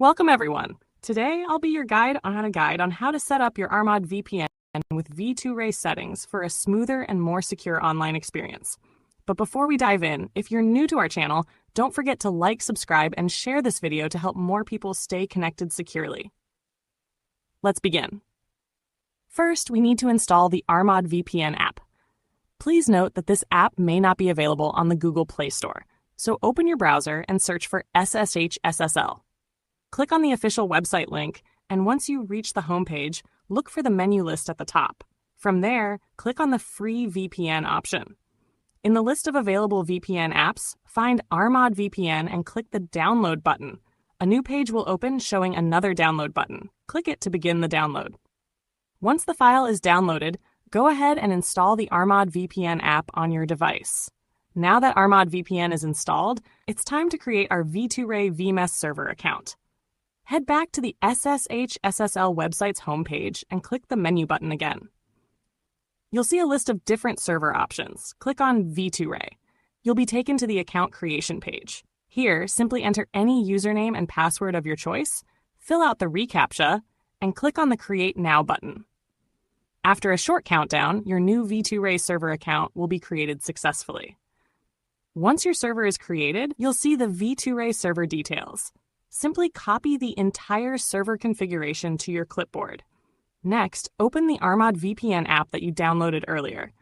Welcome everyone. Today I'll be your guide on how to set up your Armod VPN with V2Ray settings for a smoother and more secure online experience. But before we dive in, if you're new to our channel, don't forget to like, subscribe, and share this video to help more people stay connected securely. Let's begin. First, we need to install the Armod VPN app. Please note that this app may not be available on the Google Play Store, so open your browser and search for SSH/SSL. Click on the official website link, and once you reach the homepage, look for the menu list at the top. From there, click on the free VPN option. In the list of available VPN apps, find Armod VPN and click the download button. A new page will open showing another download button. Click it to begin the download. Once the file is downloaded, go ahead and install the Armod VPN app on your device. Now that Armod VPN is installed, it's time to create our V2Ray VMess server account. Head back to the SSH/SSL website's homepage and click the menu button again. You'll see a list of different server options. Click on V2Ray. You'll be taken to the account creation page. Here, simply enter any username and password of your choice, fill out the reCAPTCHA, and click on the Create Now button. After a short countdown, your new V2Ray server account will be created successfully. Once your server is created, you'll see the V2Ray server details. Simply copy the entire server configuration to your clipboard. Next, open the Armod VPN app that you downloaded earlier.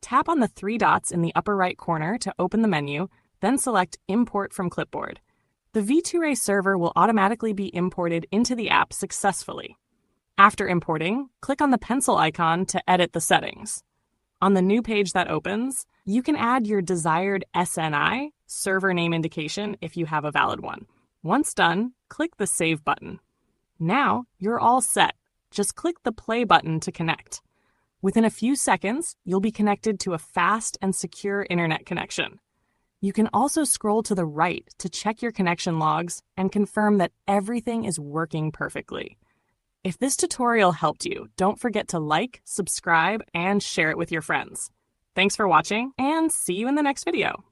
Tap on the three dots in the upper right corner to open the menu, then select Import from Clipboard. The V2Ray server will automatically be imported into the app successfully. After importing, click on the pencil icon to edit the settings. On the new page that opens, you can add your desired SNI, server name indication, if you have a valid one. Once done, click the Save button. Now, you're all set. Just click the Play button to connect. Within a few seconds, you'll be connected to a fast and secure internet connection. You can also scroll to the right to check your connection logs and confirm that everything is working perfectly. If this tutorial helped you, don't forget to like, subscribe, and share it with your friends. Thanks for watching, and see you in the next video.